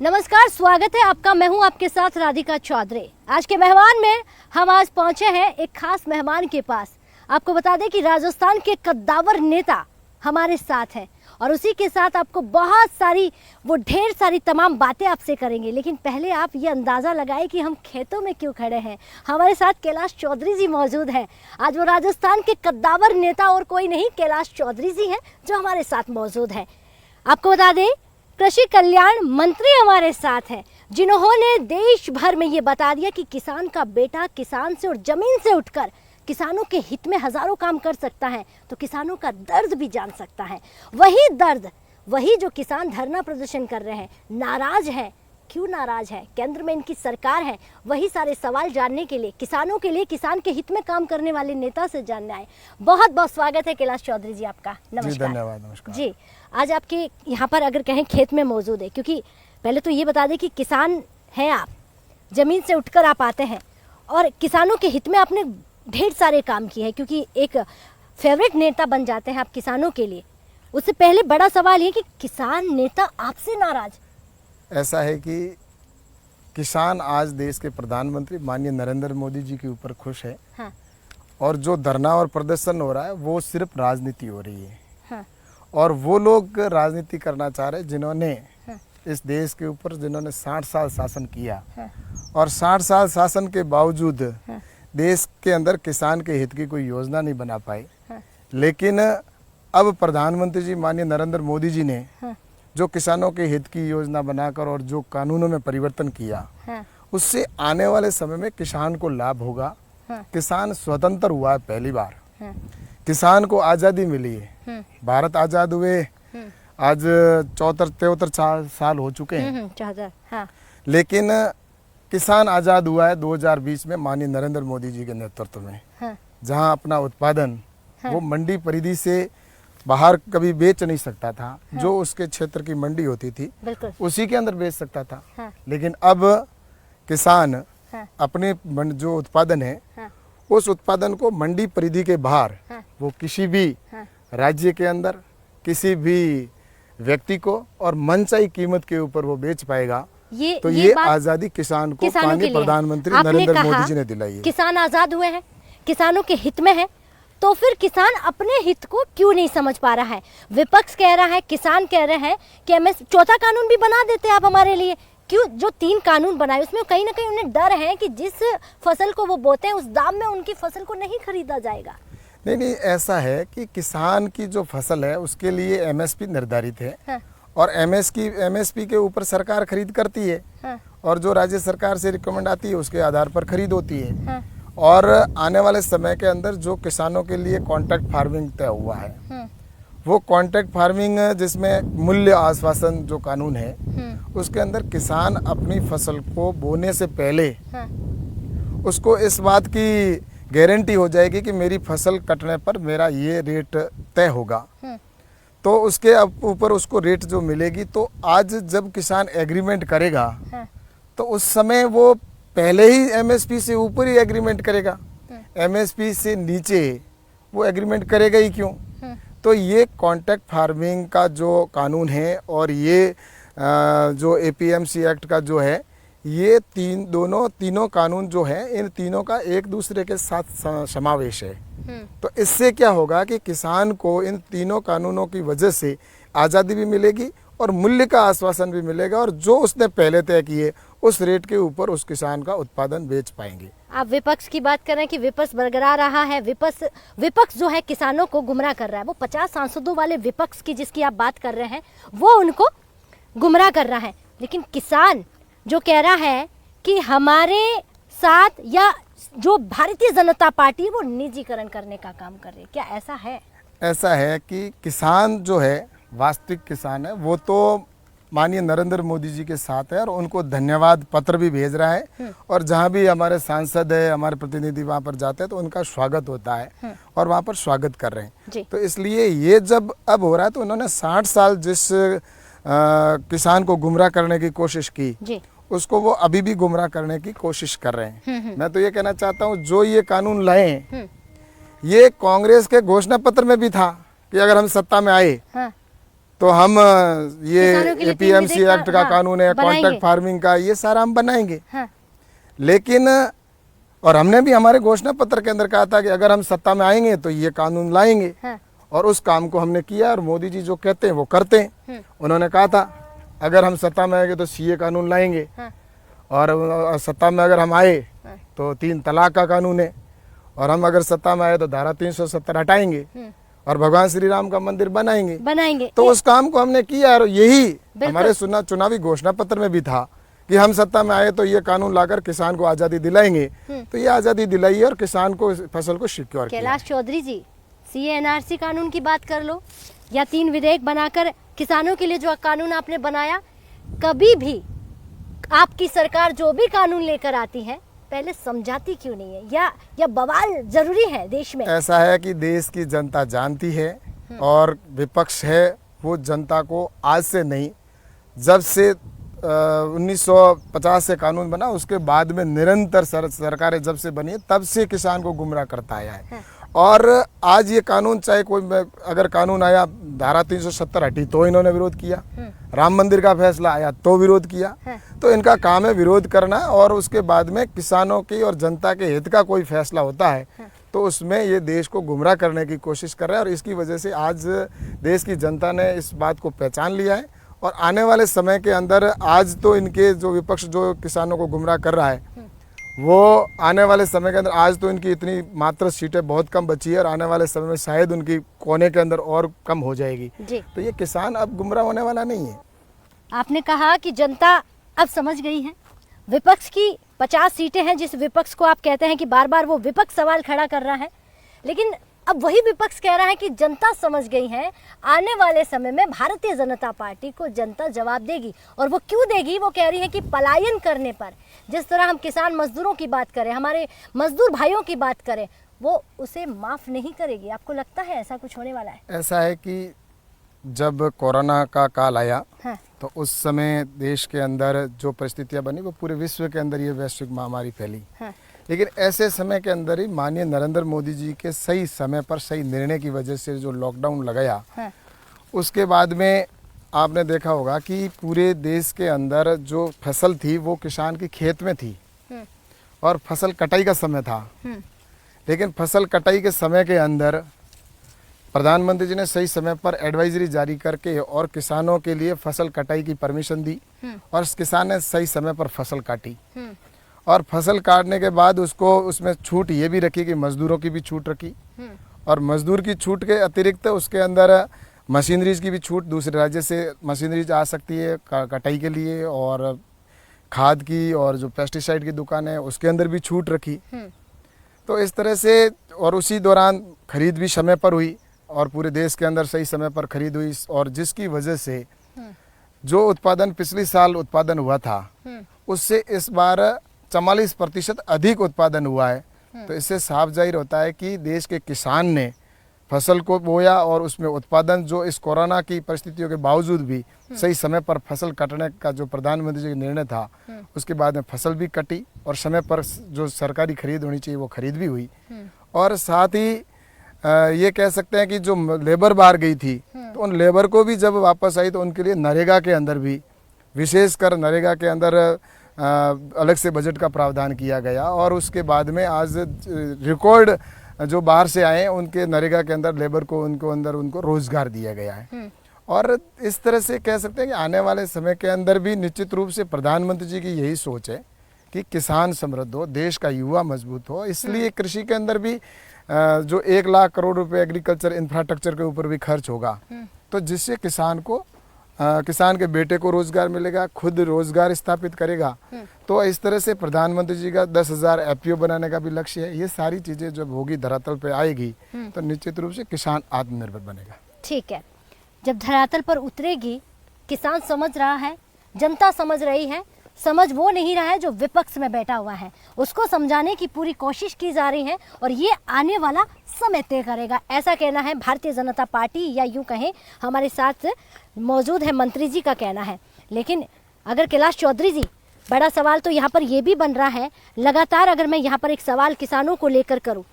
नमस्कार, स्वागत है आपका। मैं हूं आपके साथ राधिका चौधरी। आज के मेहमान में हम आज पहुंचे हैं एक खास मेहमान के पास। आपको बता दें कि राजस्थान के कद्दावर नेता हमारे साथ हैं और उसी के साथ आपको बहुत सारी ढेर सारी तमाम बातें आपसे करेंगे। लेकिन पहले आप ये अंदाज़ा लगाए कि हम खेतों में क्यों खड़े हैं। हमारे साथ कैलाश चौधरी जी मौजूद हैं। आज वो राजस्थान के कद्दावर नेता और कोई नहीं, कैलाश चौधरी जी हैं जो हमारे साथ मौजूद हैं। आपको बता दें, कृषि कल्याण मंत्री हमारे साथ हैं, जिन्होंने देश भर में ये बता दिया कि किसान का बेटा किसान से और जमीन से उठकर किसानों के हित में हजारों काम कर सकता है, तो किसानों का दर्द भी जान सकता है। वही दर्द, वही जो किसान धरना प्रदर्शन कर रहे हैं, नाराज है, क्यों नाराज है, केंद्र में इनकी सरकार है, वही सारे सवाल जानने के लिए, किसानों के लिए, किसान के हित में काम करने वाले नेता से जानने आए। बहुत बहुत स्वागत है कैलाश चौधरी जी आपका। नमस्कार। धन्यवाद। नमस्कार जी। आज आपके यहाँ पर अगर कहें खेत में मौजूद है, क्योंकि पहले तो ये बता दें कि किसान हैं आप, जमीन से उठकर आप आते हैं और किसानों के हित में आपने ढेर सारे काम किए हैं, क्योंकि एक फेवरेट नेता बन जाते हैं आप किसानों के लिए। उससे पहले बड़ा सवाल ये कि किसान नेता आपसे नाराज। ऐसा है कि किसान आज देश के प्रधानमंत्री माननीय नरेंद्र मोदी जी के ऊपर खुश है। हाँ। और जो धरना और प्रदर्शन हो रहा है वो सिर्फ राजनीति हो रही है। हाँ। और वो लोग राजनीति करना चाह रहे हैं जिन्होंने हाँ। इस देश के ऊपर जिन्होंने 60 साल शासन किया। हाँ। और 60 साल शासन के बावजूद हाँ। देश के अंदर किसान के हित की कोई योजना नहीं बना पाई। हाँ। लेकिन अब प्रधानमंत्री जी माननीय नरेंद्र मोदी जी ने हाँ। जो किसानों के हित की योजना बनाकर और जो कानूनों में परिवर्तन किया, हाँ। उससे आने वाले समय में किसान को लाभ होगा। हाँ। किसान स्वतंत्र हुआ है पहली बार। हाँ। किसान को आज़ादी मिली है। भारत आज़ाद हुए आज 74-73 साल हो चुके हैं। हाँ। लेकिन किसान आज़ाद हुआ है 2020 में माननीय नरेंद्र मोदी जी के नेतृत्व में। हाँ। जहां अपना उत्पादन वो मंडी परिधि से बाहर कभी बेच नहीं सकता था। हाँ। जो उसके क्षेत्र की मंडी होती थी बिल्कुल उसी के अंदर बेच सकता था। हाँ। लेकिन अब किसान हाँ। अपने जो उत्पादन है हाँ। उस उत्पादन को मंडी परिधि के बाहर हाँ। वो किसी भी हाँ। राज्य के अंदर किसी भी व्यक्ति को और मनचाही कीमत के ऊपर वो बेच पाएगा। तो ये आजादी किसान को माननीय प्रधानमंत्री नरेंद्र मोदी जी ने दिलाई है। किसान आजाद हुए हैं, किसानों के हित में है, तो फिर किसान अपने हित को क्यों नहीं समझ पा रहा है। विपक्ष कह रहा है, किसान कह रहे हैं कि हमें चौथा कानून भी बना देते आप हमारे लिए। क्यों? जो 3 कानून बनाए उसमें कहीं ना कहीं उन्हें डर है कि जिस फसल को वो बोते हैं उस दाम में उनकी फसल को नहीं खरीदा जाएगा। नहीं, ऐसा है कि किसान की जो फसल है उसके लिए एमएसपी निर्धारित है। हाँ। और एमएसपी के ऊपर सरकार खरीद करती है। हाँ। और जो राज्य सरकार से रिकमेंड आती है उसके आधार पर खरीद होती है। हाँ। और आने वाले समय के अंदर जो किसानों के लिए कॉन्ट्रैक्ट फार्मिंग तय हुआ है, वो कॉन्ट्रैक्ट फार्मिंग जिसमें मूल्य आश्वासन जो कानून है उसके अंदर किसान अपनी फसल को बोने से पहले उसको इस बात की गारंटी हो जाएगी कि मेरी फसल कटने पर मेरा ये रेट तय होगा। तो उसके ऊपर उसको रेट जो मिलेगी, तो आज जब किसान एग्रीमेंट करेगा तो उस समय वो पहले ही एमएसपी से ऊपर ही एग्रीमेंट करेगा। एमएसपी से नीचे वो एग्रीमेंट करेगा ही क्यों। तो ये कॉन्ट्रैक्ट फार्मिंग का जो कानून है और ये जो एपीएमसी एक्ट का जो है, ये तीनों कानून जो है, इन तीनों का एक दूसरे के साथ समावेश है। तो इससे क्या होगा कि किसान को इन तीनों कानूनों की वजह से आज़ादी भी मिलेगी और मूल्य का आश्वासन भी मिलेगा, और जो उसने पहले तय किए उस रेट के ऊपर उस किसान का उत्पादन बेच पाएंगे। आप विपक्ष की बात कर रहे हैं कि विपक्ष बरकरार रहा है। विपक्ष जो है किसानों को गुमराह कर रहा है। वो 50 सांसदों वाले विपक्ष की जिसकी आप बात कर रहे हैं वो उनको गुमराह कर रहा है। लेकिन किसान जो कह रहा है कि हमारे साथ, या जो भारतीय जनता पार्टी है वो निजीकरण करने का काम कर रही है, क्या ऐसा है? ऐसा है कि किसान जो है, वास्तविक किसान है, वो तो माननीय नरेंद्र मोदी जी के साथ है और उनको धन्यवाद पत्र भी भेज रहा है। और जहाँ भी हमारे सांसद है, हमारे प्रतिनिधि वहाँ पर जाते हैं तो उनका स्वागत होता है और वहाँ पर स्वागत कर रहे हैं। तो इसलिए ये जब अब हो रहा है तो उन्होंने 60 साल जिस किसान को गुमराह करने की कोशिश की, उसको वो अभी भी गुमराह करने की कोशिश कर रहे हैं। मैं तो ये कहना चाहता हूँ, जो ये कानून लाए, ये कांग्रेस के घोषणा पत्र में भी था कि अगर हम सत्ता में आए तो हम ये किसानों के लिए 3 एपीएमसी विधेयक एक्ट का हाँ, कानून है, बनाएंगे। कॉन्ट्रैक्ट फार्मिंग का, ये सारा हम बनाएंगे। हाँ, लेकिन और हमने भी हमारे घोषणा पत्र के अंदर कहा था कि अगर हम सत्ता में आएंगे तो ये कानून लाएंगे, हाँ, और उस काम को हमने किया। और मोदी जी जो कहते हैं वो करते हैं। उन्होंने कहा था अगर हम सत्ता में आएंगे तो सीए कानून लाएंगे, हाँ, और सत्ता में अगर हम आए हाँ। तो 3 तलाक का कानून है, और हम अगर सत्ता में आए तो धारा 370 हटाएंगे और भगवान श्री राम का मंदिर बनाएंगे। तो उस काम को हमने किया, और यही हमारे चुनावी घोषणा पत्र में भी था कि हम सत्ता में आए तो ये कानून लाकर किसान को आजादी दिलाएंगे। तो ये आजादी दिलाई और किसान को फसल को सिक्योर किया। कैलाश चौधरी जी, सीए एनआरसी कानून की बात कर लो या 3 विधेयक बनाकर किसानों के लिए जो कानून आपने बनाया, कभी भी आपकी सरकार जो भी कानून लेकर आती है पहले समझाती क्यों नहीं है, या बवाल जरूरी है देश में? ऐसा है कि देश की जनता जानती है, और विपक्ष है वो जनता को आज से नहीं, जब से 1950 से कानून बना उसके बाद में निरंतर सरकारें जब से बनी है तब से किसान को गुमराह करता आया है। और आज ये कानून, चाहे कोई अगर कानून आया, धारा 370 हटी तो इन्होंने विरोध किया, राम मंदिर का फैसला आया तो विरोध किया। तो इनका काम है विरोध करना, और उसके बाद में किसानों की और जनता के हित का कोई फैसला होता है तो उसमें ये देश को गुमराह करने की कोशिश कर रहा है। और इसकी वजह से आज देश की जनता ने इस बात को पहचान लिया है, और आने वाले समय के अंदर आज तो इनके जो विपक्ष जो किसानों को गुमराह कर रहा है, वो आने वाले समय के अंदर, आज तो इनकी इतनी मात्र सीटें बहुत कम बची है, और आने वाले समय में शायद उनकी कोने के अंदर और कम हो जाएगी। तो ये किसान अब गुमराह होने वाला नहीं है। आपने कहा कि जनता अब समझ गई है। विपक्ष की 50 सीटें हैं, जिस विपक्ष को आप कहते हैं कि बार बार वो विपक्ष सवाल खड़ा कर रहा है, लेकिन अब वही विपक्ष कह रहा है कि जनता समझ गई है। आने वाले समय में भारतीय जनता पार्टी को जनता जवाब देगी, और वो क्यों देगी? वो कह रही है कि पलायन करने पर, जिस तरह हम किसान मजदूरों की बात करें, हमारे मजदूर भाइयों की बात करें, वो उसे माफ नहीं करेगी। आपको लगता है ऐसा कुछ होने वाला है? ऐसा है कि जब कोरोना का काल आया, हाँ, तो उस समय देश के अंदर जो परिस्थितियां बनी वो पूरे विश्व के अंदर ये वैश्विक महामारी फैली। हाँ, लेकिन ऐसे समय के अंदर ही माननीय नरेंद्र मोदी जी के सही समय पर सही निर्णय की वजह से जो लॉकडाउन लगाया, हाँ, उसके बाद में आपने देखा होगा कि पूरे देश के अंदर जो फसल थी वो किसान की खेत में थी, और फसल कटाई का समय था। लेकिन फसल कटाई के समय के अंदर प्रधानमंत्री जी ने सही समय पर एडवाइजरी जारी करके और किसानों के लिए फसल कटाई की परमिशन दी, और किसान ने सही समय पर फसल काटी। और फसल काटने के बाद उसको उसमें छूट ये भी रखी कि मजदूरों की भी छूट रखी, और मजदूर की छूट के अतिरिक्त उसके अंदर मशीनरीज की भी छूट, दूसरे राज्य से मशीनरीज आ सकती है कटाई के लिए, और खाद की और जो पेस्टिसाइड की दुकान है उसके अंदर भी छूट रखी। तो इस तरह से, और उसी दौरान खरीद भी समय पर हुई, और पूरे देश के अंदर सही समय पर खरीद हुई, और जिसकी वजह से जो उत्पादन पिछले साल उत्पादन हुआ था उससे इस बार 44% अधिक उत्पादन हुआ है। तो इससे साफ जाहिर होता है कि देश के किसान ने फसल को बोया, और उसमें उत्पादन जो इस कोरोना की परिस्थितियों के बावजूद भी सही समय पर फसल काटने का जो प्रधानमंत्री जी का निर्णय था, उसके बाद में फसल भी कटी, और समय पर जो सरकारी खरीद होनी चाहिए वो खरीद भी हुई। और साथ ही ये कह सकते हैं कि जो लेबर बाहर गई थी, तो उन लेबर को भी जब वापस आई तो उनके लिए नरेगा के अंदर भी, विशेषकर नरेगा के अंदर अलग से बजट का प्रावधान किया गया, और उसके बाद में आज रिकॉर्ड जो बाहर से आए उनके नरेगा के अंदर लेबर को उनको रोजगार दिया गया है। और इस तरह से कह सकते हैं कि आने वाले समय के अंदर भी निश्चित रूप से प्रधानमंत्री जी की यही सोच है कि किसान समृद्ध हो, देश का युवा मजबूत हो। इसलिए कृषि के अंदर भी जो 1 लाख करोड़ रुपए एग्रीकल्चर इंफ्रास्ट्रक्चर के ऊपर भी खर्च होगा, तो जिससे किसान के बेटे को रोजगार मिलेगा, खुद रोजगार स्थापित करेगा। तो इस तरह से प्रधानमंत्री जी का 10,000 एफपीओ बनाने का भी लक्ष्य है। ये सारी चीजें जब होगी, धरातल पे आएगी, तो निश्चित रूप से किसान आत्मनिर्भर बनेगा। ठीक है, जब धरातल पर उतरेगी, किसान समझ रहा है, जनता समझ रही है, समझ वो नहीं रहा है जो विपक्ष में बैठा हुआ है, उसको समझाने की पूरी कोशिश की जा रही है, और ये आने वाला समय तय करेगा, ऐसा कहना है भारतीय जनता पार्टी, या यूं कहें हमारे साथ मौजूद है मंत्री जी का कहना है। लेकिन अगर कैलाश चौधरी जी, बड़ा सवाल तो यहाँ पर ये भी बन रहा है, लगातार अगर मैं यहाँ पर एक सवाल किसानों को लेकर करूँ,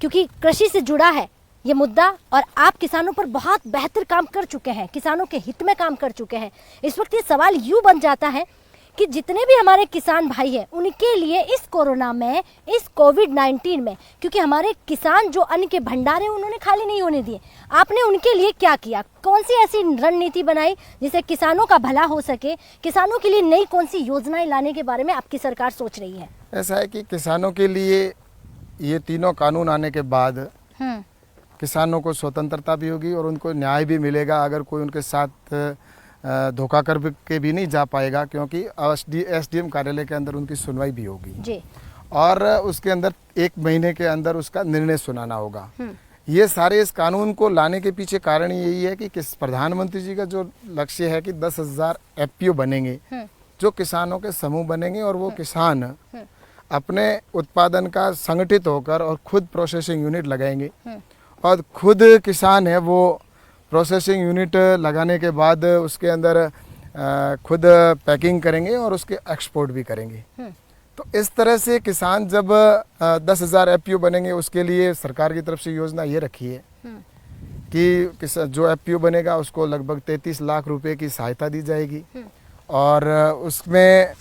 क्योंकि कृषि से जुड़ा है, ये मुद्दा और आप किसानों पर बहुत बेहतर काम कर चुके हैं, किसानों के हित में काम कर चुके हैं। इस वक्त ये सवाल यूँ बन जाता है कि जितने भी हमारे किसान भाई हैं उनके लिए इस कोरोना में, इस कोविड-19 में, क्योंकि हमारे किसान जो अन्न के भंडार हैं उन्होंने खाली नहीं होने दिए, आपने उनके लिए क्या किया? कौन सी ऐसी रणनीति बनाई जिससे किसानों का भला हो सके? किसानों के लिए नई कौन सी योजनाएं लाने के बारे में आपकी सरकार सोच रही है? ऐसा है कि किसानों के लिए ये तीनों कानून आने के बाद किसानों को स्वतंत्रता भी होगी और उनको न्याय भी मिलेगा। अगर कोई उनके साथ धोखा कर के भी नहीं जा पाएगा, क्योंकि एसडीएम कार्यालय के अंदर उनकी सुनवाई भी होगी जी। और उसके अंदर 1 महीने के अंदर उसका निर्णय सुनाना होगा। ये सारे इस कानून को लाने के पीछे कारण यही है कि किस प्रधानमंत्री जी का जो लक्ष्य है कि 10,000 एफपीओ बनेंगे, जो किसानों के समूह बनेंगे और वो किसान अपने उत्पादन का संगठित होकर और खुद प्रोसेसिंग यूनिट लगाएंगे और खुद किसान है वो प्रोसेसिंग यूनिट लगाने के बाद उसके अंदर खुद पैकिंग करेंगे और उसके एक्सपोर्ट भी करेंगे। तो इस तरह से किसान जब 10,000 एफपीओ बनेंगे, उसके लिए सरकार की तरफ से योजना ये रखी है कि जो एफपीओ बनेगा उसको लगभग 33 लाख रुपए की सहायता दी जाएगी और उसमें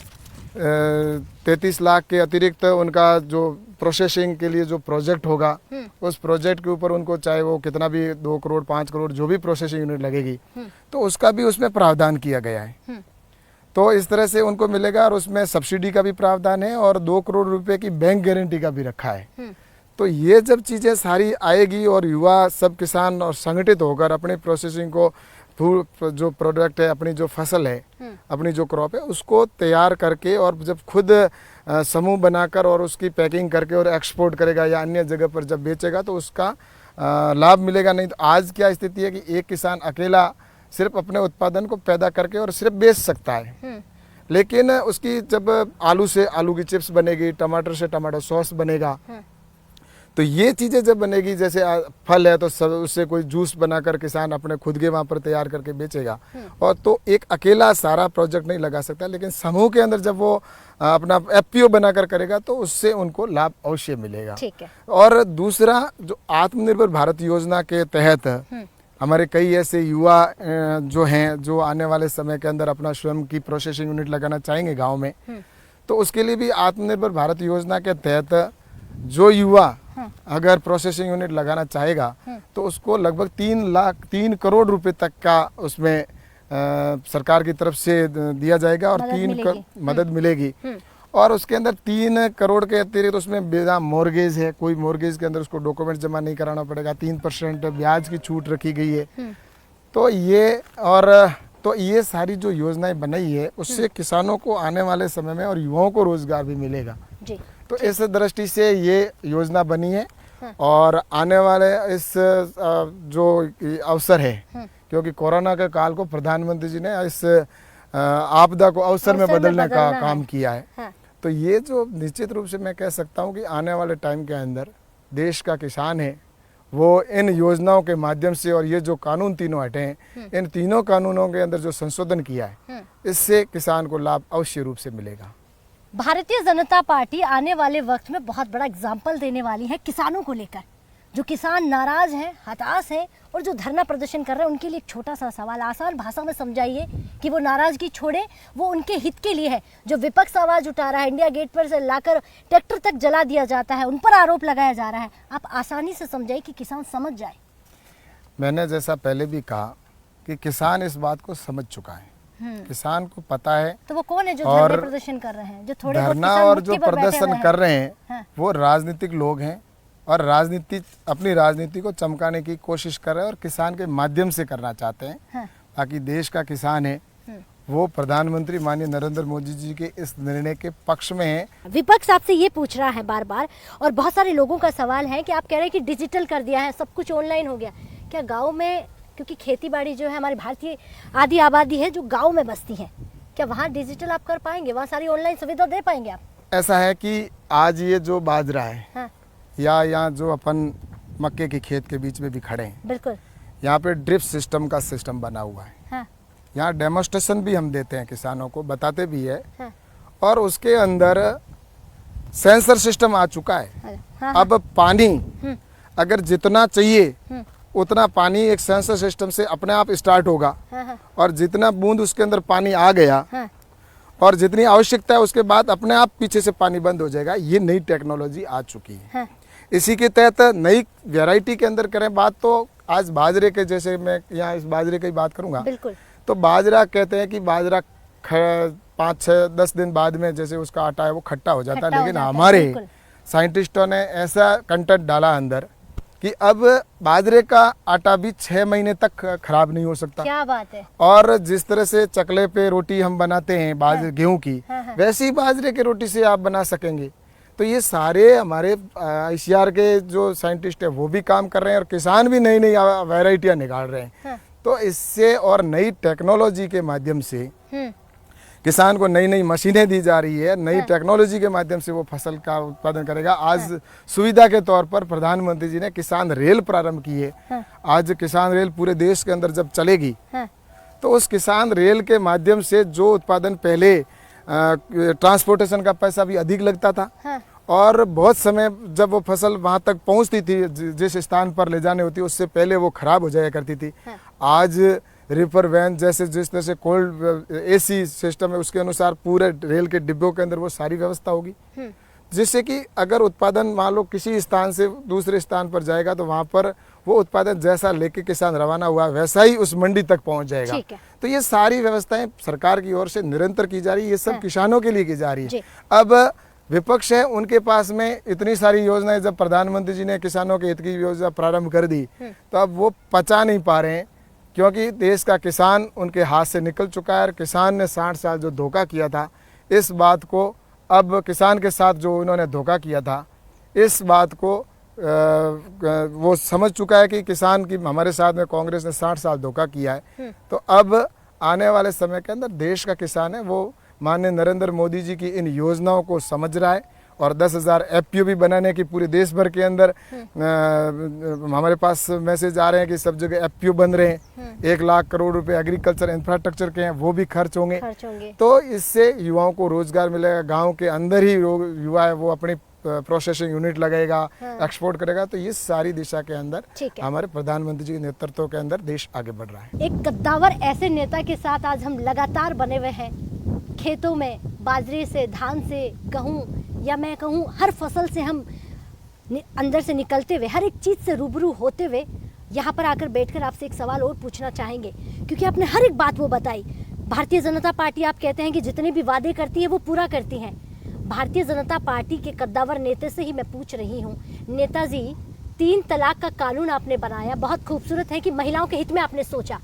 33 लाख के अतिरिक्त उनका जो प्रोसेसिंग के लिए जो प्रोजेक्ट होगा उस प्रोजेक्ट के ऊपर उनको चाहे वो कितना भी 2 करोड़ 5 करोड़ जो भी प्रोसेसिंग यूनिट लगेगी तो उसका भी उसमें प्रावधान किया गया है। तो इस तरह से उनको मिलेगा और उसमें सब्सिडी का भी प्रावधान है और 2 करोड़ रुपए की बैंक गारंटी का भी रखा है। तो ये जब चीज़ें सारी आएगी और युवा सब किसान और संगठित होकर अपनी प्रोसेसिंग को जो प्रोडक्ट है, अपनी जो फसल है, अपनी जो क्रॉप है उसको तैयार करके और जब खुद समूह बनाकर और उसकी पैकिंग करके और एक्सपोर्ट करेगा या अन्य जगह पर जब बेचेगा तो उसका लाभ मिलेगा। नहीं तो आज क्या स्थिति है कि एक किसान अकेला सिर्फ अपने उत्पादन को पैदा करके और सिर्फ बेच सकता है, लेकिन उसकी जब आलू से आलू की चिप्स बनेगी, टमाटर से टमाटर सॉस बनेगा, तो ये चीज़ें जब बनेगी, जैसे फल है तो सब उससे कोई जूस बनाकर किसान अपने खुद के वहाँ पर तैयार करके बेचेगा और तो एक अकेला सारा प्रोजेक्ट नहीं लगा सकता, लेकिन समूह के अंदर जब वो अपना एफपीओ बनाकर करेगा तो उससे उनको लाभ अवश्य मिलेगा। ठीक है। और दूसरा जो आत्मनिर्भर भारत योजना के तहत हमारे कई ऐसे युवा जो हैं जो आने वाले समय के अंदर अपना स्वयं की प्रोसेसिंग यूनिट लगाना चाहेंगे गाँव में, तो उसके लिए भी आत्मनिर्भर भारत योजना के तहत जो युवा अगर प्रोसेसिंग यूनिट लगाना चाहेगा तो उसको लगभग 3 करोड़ रुपए तक का उसमें सरकार की तरफ से दिया जाएगा और मदद मिलेगी और उसके अंदर 3 करोड़ के अतिरिक्त उसमें बिना मॉर्गेज है, कोई मॉर्गेज के अंदर उसको डॉक्यूमेंट जमा नहीं कराना पड़ेगा, 3% ब्याज की छूट रखी गई है। तो ये सारी जो योजनाएं बनाई है उससे किसानों को आने वाले समय में और युवाओं को रोजगार भी मिलेगा जी। तो इस दृष्टि से ये योजना बनी है और आने वाले इस जो अवसर है, क्योंकि कोरोना के काल को प्रधानमंत्री जी ने इस आपदा को अवसर में बदलने का काम किया है। तो ये जो निश्चित रूप से मैं कह सकता हूँ कि आने वाले टाइम के अंदर देश का किसान है वो इन योजनाओं के माध्यम से और ये जो कानून तीनों हटे हैं, इन तीनों कानूनों के अंदर जो संशोधन किया है इससे किसान को लाभ अवश्य रूप से मिलेगा। भारतीय जनता पार्टी आने वाले वक्त में बहुत बड़ा एग्जाम्पल देने वाली है किसानों को लेकर। जो किसान नाराज हैं, हताश हैं और जो धरना प्रदर्शन कर रहे हैं उनके लिए एक छोटा सा सवाल, आसान भाषा में समझाइए कि वो नाराजगी छोड़े, वो उनके हित के लिए है। जो विपक्ष आवाज उठा रहा है, इंडिया गेट पर से लाकर ट्रैक्टर तक जला दिया जाता है, उन पर आरोप लगाया जा रहा है, आप आसानी से समझाइए कि किसान समझ जाए। मैंने जैसा पहले भी कहा कि किसान इस बात को समझ चुका है, किसान को पता है। तो वो कौन है जो धरना प्रदर्शन कर रहे हैं, जो थोड़े धरना और जो प्रदर्शन कर रहे हैं वो राजनीतिक लोग हैं और अपनी राजनीति को चमकाने की कोशिश कर रहे हैं और किसान के माध्यम से करना चाहते हैं। बाकी देश का किसान है वो प्रधानमंत्री माननीय नरेंद्र मोदी जी के इस निर्णय के पक्ष में है। विपक्ष आपसे ये पूछ रहा है बार बार और बहुत सारे लोगों का सवाल है कि आप कह रहे हैं कि डिजिटल कर दिया है, सब कुछ ऑनलाइन हो गया, क्या गाँव में, क्योंकि खेती बाड़ी जो है हमारी भारतीय आधी आबादी है जो गांव में बसती है, क्या वहाँ डिजिटल आप कर पाएंगे, वहाँ सारी ऑनलाइन सुविधा दे पाएंगे आप? ऐसा है कि आज ये जो बाजरा है या यहाँ जो अपन मक्के के खेत के बीच में भी खड़े हैं, बिल्कुल यहाँ पे ड्रिप सिस्टम का सिस्टम बना हुआ है। यहाँ डेमोस्ट्रेशन भी हम देते हैं, किसानों को बताते भी है और उसके अंदर सेंसर सिस्टम आ चुका है। अब पानी अगर जितना चाहिए उतना पानी एक सेंसर सिस्टम से अपने आप स्टार्ट होगा, और जितना बूंद उसके अंदर पानी आ गया और जितनी आवश्यकता है उसके बाद अपने आप पीछे से पानी बंद हो जाएगा। ये नई टेक्नोलॉजी आ चुकी है। इसी के तहत नई वैरायटी के अंदर करें बात, तो आज बाजरे के, जैसे मैं यहाँ इस बाजरे की बात करूंगा, बिल्कुल। तो बाजरा कहते हैं कि बाजरा 5, 6, 10 दिन बाद में जैसे उसका आटा है वो खट्टा हो जाता है, लेकिन हमारे साइंटिस्टों ने ऐसा कंटेंट डाला अंदर कि अब बाजरे का आटा भी 6 महीने तक खराब नहीं हो सकता। क्या बात है। और जिस तरह से चकले पे रोटी हम बनाते हैं बाजरे गेहूं की, वैसी बाजरे की रोटी से आप बना सकेंगे। तो ये सारे हमारे ICAR के जो साइंटिस्ट है वो भी काम कर रहे हैं, और किसान भी नई नई वैरायटियां निकाल रहे हैं। तो इससे और नई टेक्नोलॉजी के माध्यम से किसान को नई नई मशीनें दी जा रही है, नई टेक्नोलॉजी के माध्यम से वो फसल का उत्पादन करेगा। आज सुविधा के तौर पर प्रधानमंत्री जी ने किसान रेल प्रारंभ की है। आज किसान रेल पूरे देश के अंदर जब चलेगी तो उस किसान रेल के माध्यम से जो उत्पादन, पहले ट्रांसपोर्टेशन का पैसा भी अधिक लगता था, और बहुत समय जब वो फसल वहां तक पहुंचती थी जिस स्थान पर ले जाने होती उससे पहले वो खराब हो जाया करती थी। आज रिपर वैन जैसे जिस तरह से कोल्ड AC सिस्टम है उसके अनुसार पूरे रेल के डिब्बों के अंदर वो सारी व्यवस्था होगी, जिससे कि अगर उत्पादन मान लो किसी स्थान से दूसरे स्थान पर जाएगा तो वहां पर वो उत्पादन जैसा लेके किसान रवाना हुआ वैसा ही उस मंडी तक पहुंच जाएगा। तो ये सारी व्यवस्थाएं सरकार की ओर से निरंतर की जा रही है, ये सब किसानों के लिए की जा रही है। अब विपक्ष है, उनके पास में इतनी सारी योजनाएं, जब प्रधानमंत्री जी ने किसानों के हित की योजना प्रारंभ कर दी तो अब वो पचा नहीं पा रहे हैं, क्योंकि देश का किसान उनके हाथ से निकल चुका है। और किसान ने 60 साल जो धोखा किया था, इस बात को अब किसान के साथ जो उन्होंने धोखा किया था, इस बात को वो समझ चुका है कि किसान की हमारे साथ में कांग्रेस ने 60 साल धोखा किया है। तो अब आने वाले समय के अंदर देश का किसान है वो माननीय नरेंद्र मोदी जी की इन योजनाओं को समझ रहा है, और 10,000 FPO भी बनाने की पूरे देश भर के अंदर हमारे पास मैसेज आ रहे हैं कि सब जगह FPO बन रहे हैं। 1 लाख करोड़ रुपए एग्रीकल्चर इंफ्रास्ट्रक्चर के हैं, वो भी खर्च होंगे। तो इससे युवाओं को रोजगार मिलेगा। गांव के अंदर ही युवा है वो अपनी प्रोसेसिंग यूनिट लगेगा, एक्सपोर्ट करेगा। तो ये सारी दिशा के अंदर हमारे प्रधानमंत्री जी के नेतृत्व के अंदर देश आगे बढ़ रहा है। एक कद्दावर ऐसे नेता के साथ आज हम लगातार बने हुए हैं। खेतों में बाजरे से, धान से, गेहूं या मैं कहूँ हर फसल से हम अंदर से निकलते हुए, हर एक चीज़ से रूबरू होते हुए यहाँ पर आकर बैठकर आपसे एक सवाल और पूछना चाहेंगे, क्योंकि आपने हर एक बात वो बताई। भारतीय जनता पार्टी आप कहते हैं कि जितने भी वादे करती है वो पूरा करती हैं। भारतीय जनता पार्टी के कद्दावर नेता से ही मैं पूछ रही हूँ। नेताजी, 3 तलाक का कानून आपने बनाया, बहुत खूबसूरत है कि महिलाओं के हित में आपने सोचा,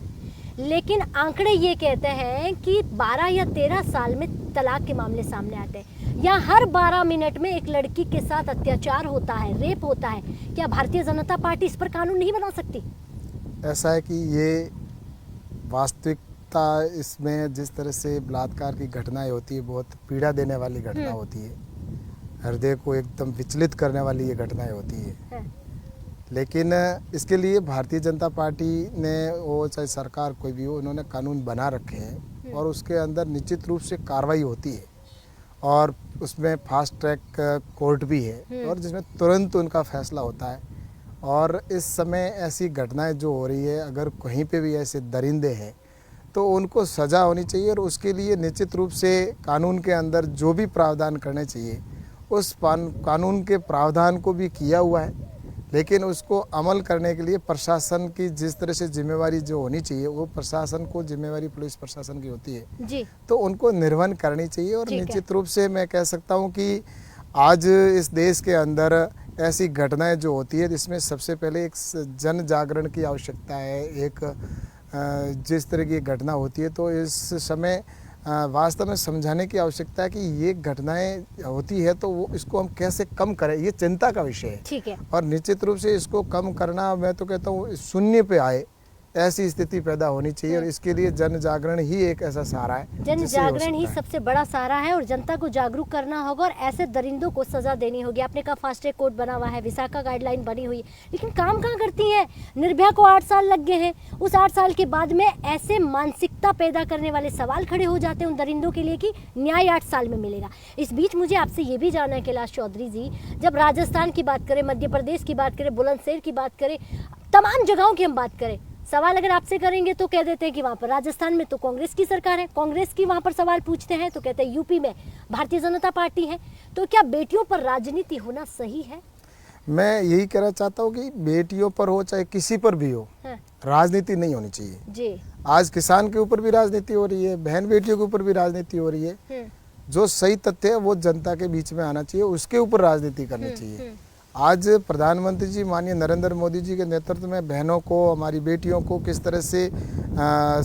लेकिन आंकड़े ये कहते हैं कि 12 या 13 साल में तलाक के मामले सामने आते हैं, या हर 12 मिनट में एक लड़की के साथ अत्याचार होता है, रेप होता है। क्या भारतीय जनता पार्टी इस पर कानून नहीं बना सकती? ऐसा है कि ये वास्तविकता, इसमें जिस तरह से बलात्कार की घटनाएं होती है, बहुत पीड़ा देने वाली घटना होती है, हृदय को एकदम विचलित करने वाली ये घटनाएं होती है। लेकिन इसके लिए भारतीय जनता पार्टी ने, वो चाहे सरकार कोई भी हो, उन्होंने कानून बना रखे हैं, और उसके अंदर निश्चित रूप से कार्रवाई होती है, और उसमें फास्ट ट्रैक कोर्ट भी है, और जिसमें तुरंत उनका फैसला होता है। और इस समय ऐसी घटनाएं जो हो रही है, अगर कहीं पे भी ऐसे दरिंदे हैं तो उनको सज़ा होनी चाहिए, और उसके लिए निश्चित रूप से कानून के अंदर जो भी प्रावधान करने चाहिए उस कानून के प्रावधान को भी किया हुआ है। लेकिन उसको अमल करने के लिए प्रशासन की जिस तरह से जिम्मेवारी जो होनी चाहिए, वो प्रशासन को जिम्मेवारी पुलिस प्रशासन की होती है जी। तो उनको निर्वहन करनी चाहिए। और निश्चित रूप से मैं कह सकता हूँ कि आज इस देश के अंदर ऐसी घटनाएं जो होती है, जिसमें सबसे पहले एक जन जागरण की आवश्यकता है। एक जिस तरह की घटना होती है तो इस समय वास्तव में समझाने की आवश्यकता है कि ये घटनाएं होती है तो वो इसको हम कैसे कम करें, ये चिंता का विषय है। ठीक है। और निश्चित रूप से इसको कम करना, मैं तो कहता हूँ शून्य पे आए, ऐसी स्थिति पैदा होनी चाहिए और इसके लिए जन जागरण ही एक ऐसा सहारा है। जन जिससे हो जागरण ही सकता है। सबसे बड़ा सहारा है और जनता को जागरूक करना होगा और ऐसे दरिंदों को सजा देनी होगी। आपने कहा फास्ट ट्रैक कोर्ट बना हुआ है, विशाखा गाइडलाइन बनी हुई है, लेकिन काम कहाँ करती है? निर्भया को 8 साल लग गए हैं। उस 8 साल के बाद में ऐसे मानसिकता पैदा करने वाले सवाल खड़े हो जाते हैं उन दरिंदों के लिए कि न्याय 8 साल में मिलेगा। इस बीच मुझे आपसे ये भी जानना है कैलाश चौधरी जी, जब राजस्थान की बात करें, मध्य प्रदेश की बात करें, बुलंदशहर की बात करें, तमाम जगहों की हम बात करें, सवाल अगर आपसे करेंगे तो कह देते हैं कि वहाँ पर राजस्थान में तो कांग्रेस की सरकार है, कांग्रेस की वहाँ पर सवाल पूछते हैं तो कहते हैं यूपी में भारतीय जनता पार्टी है। तो क्या बेटियों पर राजनीति होना सही है? मैं यही कहना चाहता हूँ कि बेटियों पर हो चाहे किसी पर भी हो, हाँ। राजनीति नहीं होनी चाहिए जी। आज किसान के ऊपर भी राजनीति हो रही है, बहन बेटियों के ऊपर भी राजनीति हो रही है। जो सही तथ्य है वो जनता के बीच में आना चाहिए, उसके ऊपर राजनीति करनी चाहिए। आज प्रधानमंत्री जी माननीय नरेंद्र मोदी जी के नेतृत्व में बहनों को, हमारी बेटियों को किस तरह से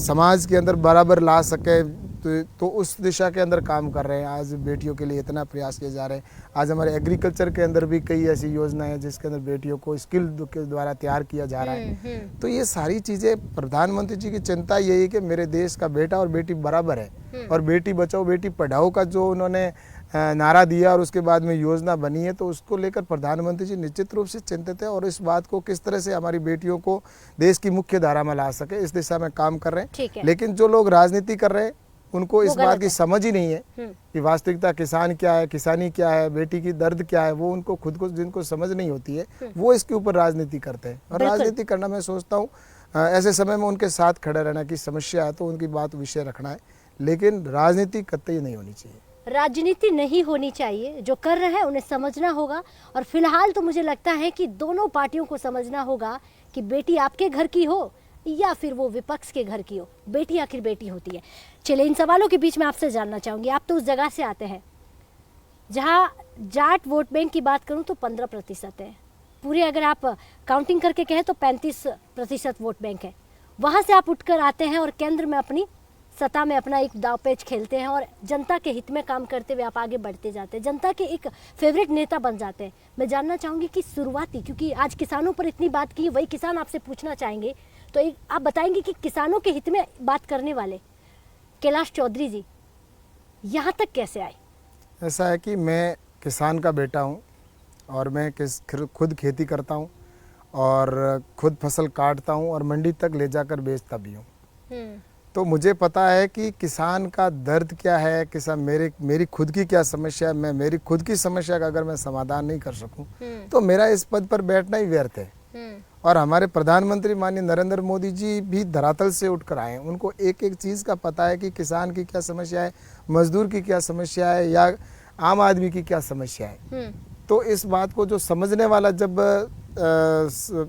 समाज के अंदर बराबर ला सके, तो उस दिशा के अंदर काम कर रहे हैं। आज बेटियों के लिए इतना प्रयास किए जा रहे हैं। आज हमारे एग्रीकल्चर के अंदर भी कई ऐसी योजनाएं हैं जिसके अंदर बेटियों को स्किल के द्वारा तैयार किया जा रहा है। तो ये सारी चीज़ें प्रधानमंत्री जी की चिंता यही है कि मेरे देश का बेटा और बेटी बराबर है, और बेटी बचाओ बेटी पढ़ाओ का जो उन्होंने नारा दिया और उसके बाद में योजना बनी है, तो उसको लेकर प्रधानमंत्री जी निश्चित रूप से चिंतित है और इस बात को किस तरह से हमारी बेटियों को देश की मुख्य धारा में ला सके इस दिशा में काम कर रहे हैं। लेकिन जो लोग राजनीति कर रहे हैं उनको इस बात की समझ ही नहीं है कि वास्तविकता किसान क्या है, किसानी क्या है, बेटी की दर्द क्या है, वो उनको खुद को जिनको समझ नहीं होती है वो इसके ऊपर राजनीति करते हैं। और राजनीति करना मैं सोचता हूँ ऐसे समय में उनके साथ खड़े रहना की समस्या है तो उनकी बात विषय रखना है, लेकिन राजनीति कतई नहीं होनी चाहिए। राजनीति नहीं होनी चाहिए, जो कर रहे हैं उन्हें समझना होगा। और फिलहाल तो मुझे लगता है कि दोनों पार्टियों को समझना होगा कि बेटी आपके घर की हो या फिर वो विपक्ष के घर की हो, बेटी आखिर बेटी होती है। चलिए, इन सवालों के बीच में आपसे जानना चाहूंगी, आप तो उस जगह से आते हैं जहां जाट वोट बैंक की बात करूं तो 15% है, पूरे अगर आप काउंटिंग करके कहें तो 35% वोट बैंक है। वहां से आप उठकर आते हैं और केंद्र में अपनी सत्ता में अपना एक दांवपेच खेलते हैं और जनता के हित में काम करते हुए आप आगे बढ़ते जाते हैं, जनता के एक फेवरेट नेता बन जाते हैं। मैं जानना चाहूंगी कि शुरुआती, क्योंकि आज किसानों पर इतनी बात की, वही किसान आपसे पूछना चाहेंगे, तो एक आप बताएंगे कि किसानों के हित में बात करने वाले कैलाश चौधरी जी यहाँ तक कैसे आए? ऐसा है कि मैं किसान का बेटा हूँ और मैं खुद खेती करता हूँ और खुद फसल काटता हूँ और मंडी तक ले जाकर बेचता भी हूँ। तो मुझे पता है कि किसान का दर्द क्या है, किसान मेरी खुद की क्या समस्या है। मैं मेरी खुद की समस्या का अगर मैं समाधान नहीं कर सकूं तो मेरा इस पद पर बैठना ही व्यर्थ है। और हमारे प्रधानमंत्री माननीय नरेंद्र मोदी जी भी धरातल से उठकर आए हैं, उनको एक एक चीज़ का पता है कि किसान की क्या समस्या है, मजदूर की क्या समस्या है या आम आदमी की क्या समस्या है। तो इस बात को जो समझने वाला जब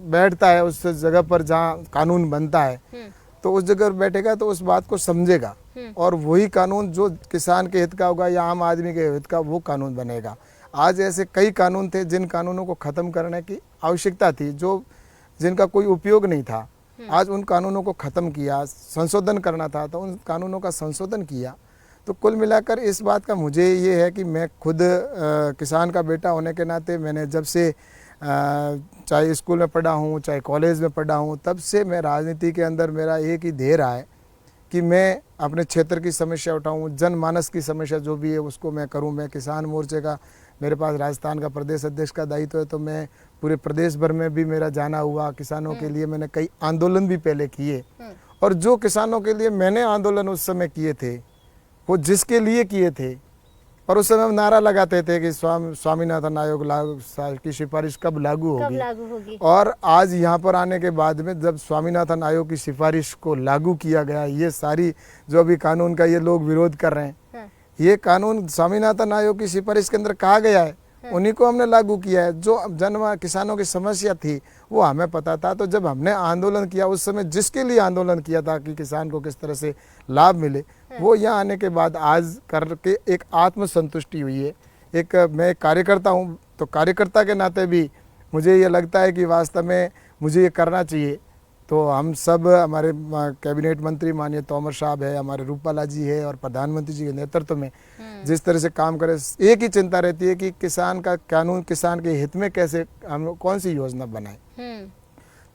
बैठता है उस जगह पर जहाँ कानून बनता है तो उस जगह बैठेगा तो उस बात को समझेगा और वही कानून जो किसान के हित का होगा या आम आदमी के हित का वो कानून बनेगा। आज ऐसे कई कानून थे जिन कानूनों को ख़त्म करने की आवश्यकता थी, जो जिनका कोई उपयोग नहीं था। आज उन कानूनों को ख़त्म किया, संशोधन करना था तो उन कानूनों का संशोधन किया। तो कुल मिलाकर इस बात का मुझे ये है कि मैं खुद किसान का बेटा होने के नाते मैंने जब से चाहे स्कूल में पढ़ा हूँ चाहे कॉलेज में पढ़ा हूँ तब से मैं राजनीति के अंदर मेरा एक ही ध्येय रहा है कि मैं अपने क्षेत्र की समस्या उठाऊँ, जनमानस की समस्या जो भी है उसको मैं करूँ। मैं किसान मोर्चे का, मेरे पास राजस्थान का प्रदेश अध्यक्ष का दायित्व है तो मैं पूरे प्रदेश भर में भी मेरा जाना हुआ। किसानों के लिए मैंने कई आंदोलन भी पहले किए और जो किसानों के लिए मैंने आंदोलन उस समय किए थे वो जिसके लिए किए थे और उस समय हम नारा लगाते थे कि स्वामीनाथन आयोग की सिफारिश कब लागू होगी। और आज यहाँ पर आने के बाद में जब स्वामीनाथन आयोग की सिफारिश को लागू किया गया, ये सारी जो अभी कानून का ये लोग विरोध कर रहे हैं, ये कानून स्वामीनाथन आयोग की सिफारिश के अंदर कहा गया है, उन्हीं को हमने लागू किया है। जो किसानों की समस्या थी वो हमें पता था। तो जब हमने आंदोलन किया उस समय जिसके लिए आंदोलन किया था कि किसान को किस तरह से लाभ मिले, वो यहाँ आने के बाद आज करके एक आत्मसंतुष्टि हुई है। मैं कार्यकर्ता हूँ तो कार्यकर्ता के नाते भी मुझे ये लगता है कि वास्तव में मुझे ये करना चाहिए। तो हम सब, हमारे कैबिनेट मंत्री माननीय तोमर साहब है, हमारे रूपाला जी है और प्रधानमंत्री जी के नेतृत्व में जिस तरह से काम करें, एक ही चिंता रहती है कि किसान का कानून किसान के हित में कैसे हम कौन सी योजना बनाएं।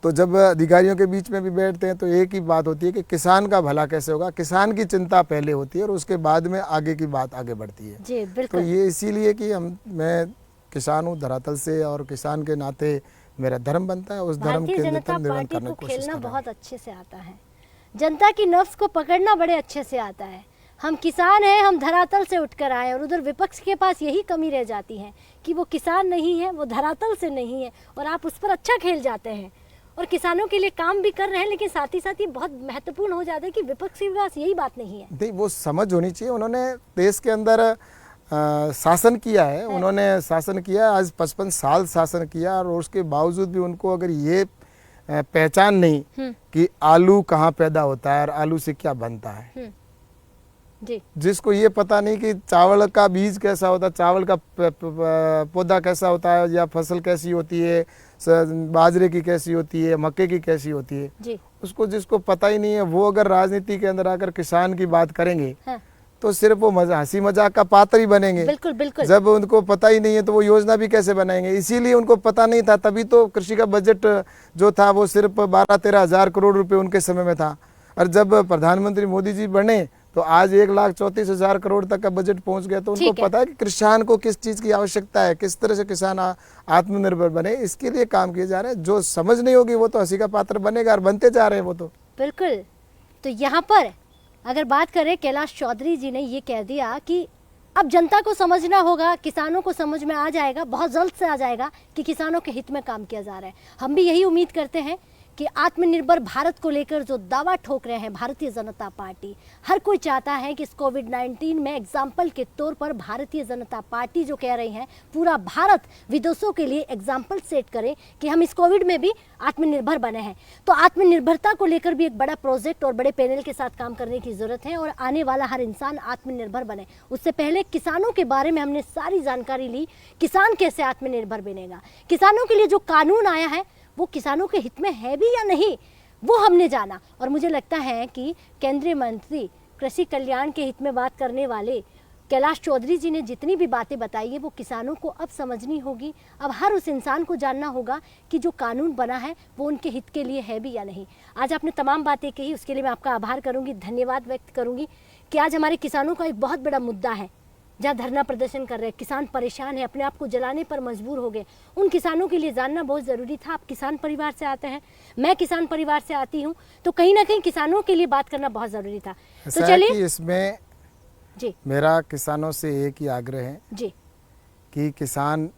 तो जब अधिकारियों के बीच में भी बैठते हैं तो एक ही बात होती है कि किसान का भला कैसे होगा, किसान की चिंता पहले होती है और उसके बाद में आगे की बात आगे बढ़ती है। जी तो बिल्कुल। ये इसीलिए कि मैं किसान हूँ धरातल से और किसान के नाते मेरा धर्म बनता है, उस धर्म भारतीय के जनता निर्वहन पार्टी करने को की कोशिश खेलना कर रहा बहुत हूँ। अच्छे से आता है, जनता की नफ्स को पकड़ना बड़े अच्छे से आता है। हम किसान हैं, हम धरातल से उठकर आए और उधर विपक्ष के पास यही कमी रह जाती है कि वो किसान नहीं है, वो धरातल से नहीं है और आप उस पर अच्छा खेल जाते हैं और किसानों के लिए काम भी कर रहे हैं, लेकिन साथ ही साथ ये बहुत महत्वपूर्ण हो जाता है कि विपक्ष के पास यही बात नहीं है। नहीं, वो समझ होनी चाहिए। उन्होंने देश के अंदर शासन किया है, उन्होंने शासन किया, आज 55 साल शासन किया और उसके बावजूद भी उनको अगर ये पहचान नहीं कि आलू कहाँ पैदा होता है और आलू से क्या बनता है, जी, जिसको ये पता नहीं कि चावल का बीज कैसा होता है, चावल का पौधा कैसा होता है या फसल कैसी होती है, बाजरे की कैसी होती है, मक्के की कैसी होती है, जी, उसको जिसको पता ही नहीं है वो अगर राजनीति के अंदर आकर किसान की बात करेंगे तो सिर्फ वो हंसी मजाक का पात्र ही बनेंगे। बिल्कुल बिल्कुल। जब उनको पता ही नहीं है तो वो योजना भी कैसे बनाएंगे। इसीलिए उनको पता नहीं था, तभी तो कृषि का बजट जो था वो सिर्फ 12-13 हजार करोड़ रुपए उनके समय में था और जब प्रधानमंत्री मोदी जी बने तो आज 1,34,000 करोड़ तक का बजट पहुंच गया। तो उनको पता है कि किसान को किस चीज की आवश्यकता है, किस तरह से किसान आत्मनिर्भर बने, इसके लिए काम किए जा रहे हैं। जो समझ नहीं होगी वो तो हंसी का पात्र बनेगा और बनते जा रहे हैं वो तो। बिल्कुल। तो यहाँ पर अगर बात करें, कैलाश चौधरी जी ने ये कह दिया कि अब जनता को समझना होगा, किसानों को समझ में आ जाएगा, बहुत जल्द से आ जाएगा कि किसानों के हित में काम किया जा रहा है। हम भी यही उम्मीद करते हैं कि आत्मनिर्भर भारत को लेकर जो दावा ठोक रहे हैं भारतीय जनता पार्टी, हर कोई चाहता है कि इस कोविड-19 में एग्जाम्पल के तौर पर भारतीय जनता पार्टी जो कह रही है पूरा भारत विदेशों के लिए एग्जाम्पल सेट करे कि हम इस कोविड में भी आत्मनिर्भर बने हैं। तो आत्मनिर्भरता को लेकर भी एक बड़ा प्रोजेक्ट और बड़े पैनल के साथ काम करने की जरूरत है और आने वाला हर इंसान आत्मनिर्भर बने। उससे पहले किसानों के बारे में हमने सारी जानकारी ली, किसान कैसे आत्मनिर्भर बनेगा, किसानों के लिए जो कानून आया है वो किसानों के हित में है भी या नहीं, वो हमने जाना। और मुझे लगता है कि केंद्रीय मंत्री कृषि कल्याण के हित में बात करने वाले कैलाश चौधरी जी ने जितनी भी बातें बताई है वो किसानों को अब समझनी होगी। अब हर उस इंसान को जानना होगा कि जो कानून बना है वो उनके हित के लिए है भी या नहीं। आज आपने तमाम बातें कही, उसके लिए मैं आपका आभार करूंगी, धन्यवाद व्यक्त करूंगी कि आज हमारे किसानों का एक बहुत बड़ा मुद्दा है जहाँ धरना प्रदर्शन कर रहे हैं, किसान परेशान है, अपने आप को जलाने पर मजबूर हो गए। उन किसानों के लिए जानना बहुत ज़रूरी था। आप किसान परिवार से आते हैं, मैं किसान परिवार से आती हूँ, तो कहीं ना कहीं किसानों के लिए बात करना बहुत ज़रूरी था। तो चलिए, इसमें जी मेरा किसानों से एक ही आग्रह है जी कि किसान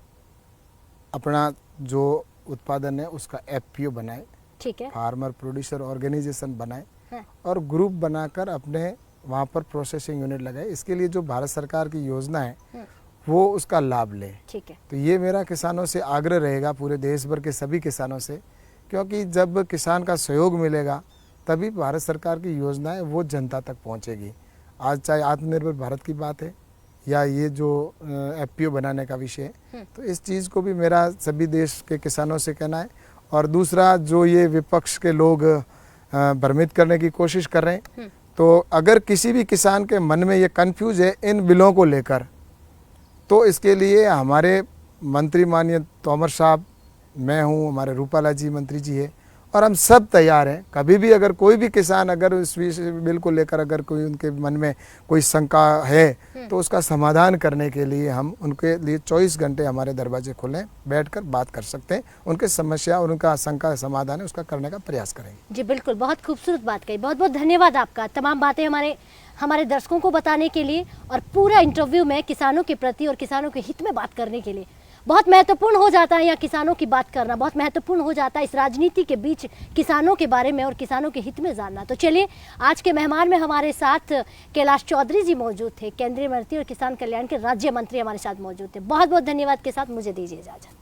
अपना जो उत्पादन है उसका FPO बनाए, ठीक है, फार्मर प्रोड्यूसर ऑर्गेनाइजेशन बनाए हाँ, और ग्रुप बनाकर अपने वहाँ पर प्रोसेसिंग यूनिट लगाए। इसके लिए जो भारत सरकार की योजना है वो उसका लाभ ले। ठीक है। तो ये मेरा किसानों से आग्रह रहेगा, पूरे देश भर के सभी किसानों से, क्योंकि जब किसान का सहयोग मिलेगा तभी भारत सरकार की योजनाएं वो जनता तक पहुंचेगी। आज चाहे आत्मनिर्भर भारत की बात है या ये जो FPO बनाने का विषय है, तो इस चीज़ को भी मेरा सभी देश के किसानों से कहना है। और दूसरा, जो ये विपक्ष के लोग भ्रमित करने की कोशिश कर रहे हैं, तो अगर किसी भी किसान के मन में ये कंफ्यूज है इन बिलों को लेकर, तो इसके लिए हमारे मंत्री माननीय तोमर साहब, मैं हूँ, हमारे रूपाला जी मंत्री जी है और हम सब तैयार हैं। कभी भी अगर कोई भी किसान अगर इस बिल को लेकर अगर कोई उनके मन में कोई शंका है तो उसका समाधान करने के लिए हम उनके लिए 24 घंटे हमारे दरवाजे खुले, बैठकर बात कर सकते हैं। उनके समस्या और उनका शंका समाधान है उसका करने का प्रयास करेंगे। जी बिल्कुल, बहुत खूबसूरत बात कही, बहुत बहुत धन्यवाद आपका तमाम बातें हमारे दर्शकों को बताने के लिए और पूरा इंटरव्यू में किसानों के प्रति और किसानों के हित में बात करने के लिए। बहुत महत्वपूर्ण हो जाता है यहाँ किसानों की बात करना, बहुत महत्वपूर्ण हो जाता है इस राजनीति के बीच किसानों के बारे में और किसानों के हित में जानना। तो चलिए, आज के मेहमान में हमारे साथ कैलाश चौधरी जी मौजूद थे, केंद्रीय मंत्री और किसान कल्याण के राज्य मंत्री हमारे साथ मौजूद थे। बहुत बहुत धन्यवाद के साथ मुझे दीजिए इजाजत।